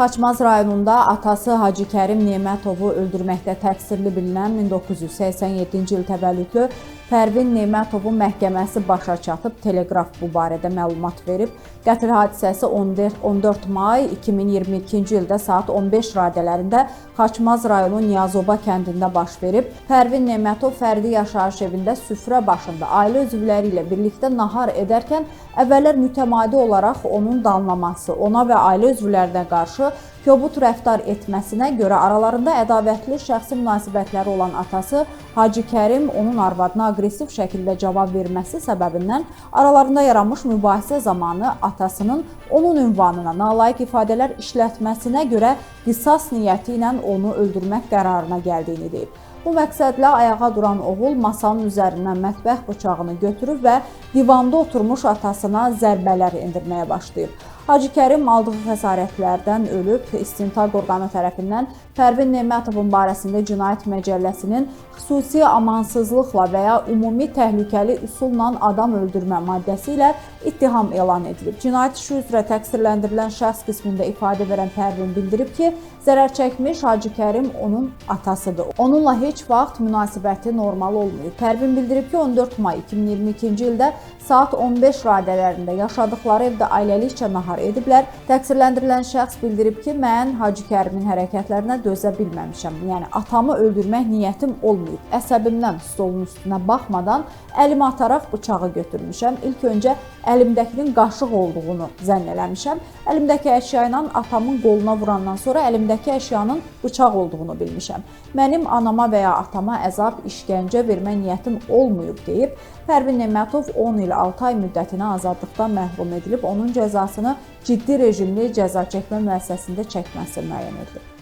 Xaçmaz rayonunda atası Hacı Kərim Nemətovu öldürməkdə təqsirli bilinən 1987-ci il təvəllüdlü Pərvin Nemətovun məhkəməsi başa çatıb, Teleqraf bu barədə məlumat verib. Qətl hadisəsi 14 may 2022-ci ildə saat 15 radələrində Xaçmaz rayonu Niyazoba kəndində baş verib. Pərvin Nemətov fərdi yaşayış evində süfrə başında ailə üzvləri ilə birlikdə nahar edərkən əvvəllər mütəmadi olaraq onun danlaması, ona və ailə üzvlərinə qarşı kobud rəftar etməsinə görə aralarında ədavətli şəxsi münasibətləri olan atası Hacı Kərim onun arvadına aqressiv şəkildə cavab verməsi səbəbindən aralarında yaranmış mübahisə zamanı atasının onun ünvanına nalayiq ifadələr işlətməsinə görə qisas niyyəti ilə onu öldürmək qərarına gəldiyini deyib. Bu məqsədlə ayağa duran oğul masanın üzərindən mətbəx bıçağını götürüb və divanda oturmuş atasına zərbələr endirməyə başlayıb. Hacı Kərim aldığı xəsarətlərdən ölüb. İstintaq orqanı tərəfindən Pərvin Nemətovun barəsində Cinayət Məcəlləsinin xüsusi amansızlıqla və ya ümumi təhlükəli üsulla adam öldürmə maddəsi ilə ittiham elan edilib. Cinayət işi üzrə təqsirləndirilən şəxs qismində ifadə verən Pərvin bildirib ki, zərər çəkmiş Hacı Kərim onun atasıdır. Onunla heç vaxt münasibəti normal olmayıb. Pərvin bildirib ki, 14 may 2022-ci ildə saat 15 radələrində yaşadıkları evdə ailəlikcə nahar ediblər. Təqsirləndirilən şəxs bildirib ki, mən Hacı Kərimin hərəkətlərinə dözə bilməmişəm. Yəni atamı öldürmək niyyətim olmayıb. Əsəbimdən stolun üstünə baxmadan əlimi ataraq bıçağı götürmüşəm. İlk öncə əlimdəkinin qaşıq olduğunu zənn eləmişəm. Əlimdəki əşya ilə atamın qoluna vurandan sonra əlimdəki əşyanın bıçaq olduğunu bilmişəm. Mənim anama və ya atama əzab, işgəncə vermə niyyətim olmayıb deyib. Pərvin Nemətov 10 il 6 ay müddətinə azadlıqdan məhrum edilib, onun cəzasını ciddi rejimli cəza çəkmə müəssisəsində çəkməsi müəyyən edilib.